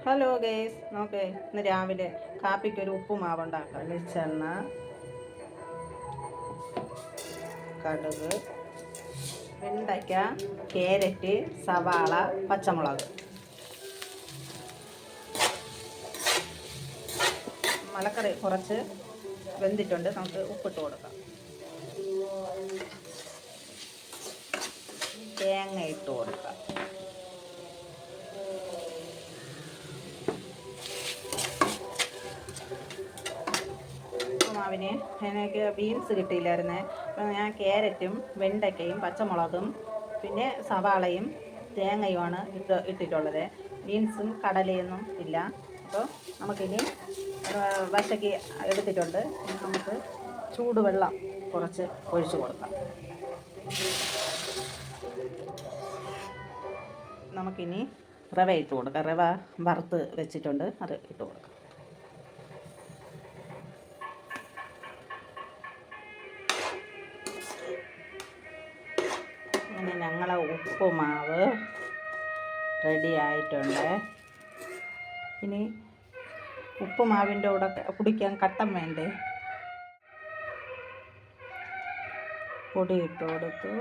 Hello guys, നമുക്ക് ഇന്ന് രാവിലെ കാപ്പിക്കൊരു ഉപ്പുമാവ് ഉണ്ടാക്കാം. വെളിച്ചെണ്ണ, കടുക്, വെണ്ടയ്ക്ക, ക്യാരറ്റ്, സവാള, പച്ചമുളക്. മലക്കറി കുറച്ച് വെന്തിട്ടുണ്ട്, നമുക്ക് ഉപ്പിട്ട് കൊടുക്കാം. തേങ്ങ ഇട്ട് കൊടുക്കാം. ഉപ്പുമാവിന് എനിക്ക് ബീൻസ് കിട്ടിയില്ലായിരുന്നേ, അപ്പം ഞാൻ ക്യാരറ്റും വെണ്ടയ്ക്കയും പച്ചമുളകും പിന്നെ സവാളയും തേങ്ങയുമാണ് ഇട്ടിട്ടുള്ളത്. ബീൻസും കടലയൊന്നും ഇല്ല. അപ്പോൾ നമുക്കിനി വശക്ക് എടുത്തിട്ടുണ്ട്. നമുക്ക് ചൂടുവെള്ളം കുറച്ച് ഒഴിച്ചു കൊടുക്കാം. നമുക്കിനി റവ ഇട്ട് കൊടുക്കാം. റവ വറുത്ത് വെച്ചിട്ടുണ്ട്, അത് ഇട്ട് കൊടുക്കാം. അങ്ങനെ ഞങ്ങളെ ഉപ്പുമാവ് റെഡി ആയിട്ടുണ്ട്. ഇനി ഉപ്പുമാവിൻ്റെ കൂടെ കുടിക്കാൻ കട്ടൻ വേണ്ടേ? പൊടി ഇട്ട് കൊടുത്തു.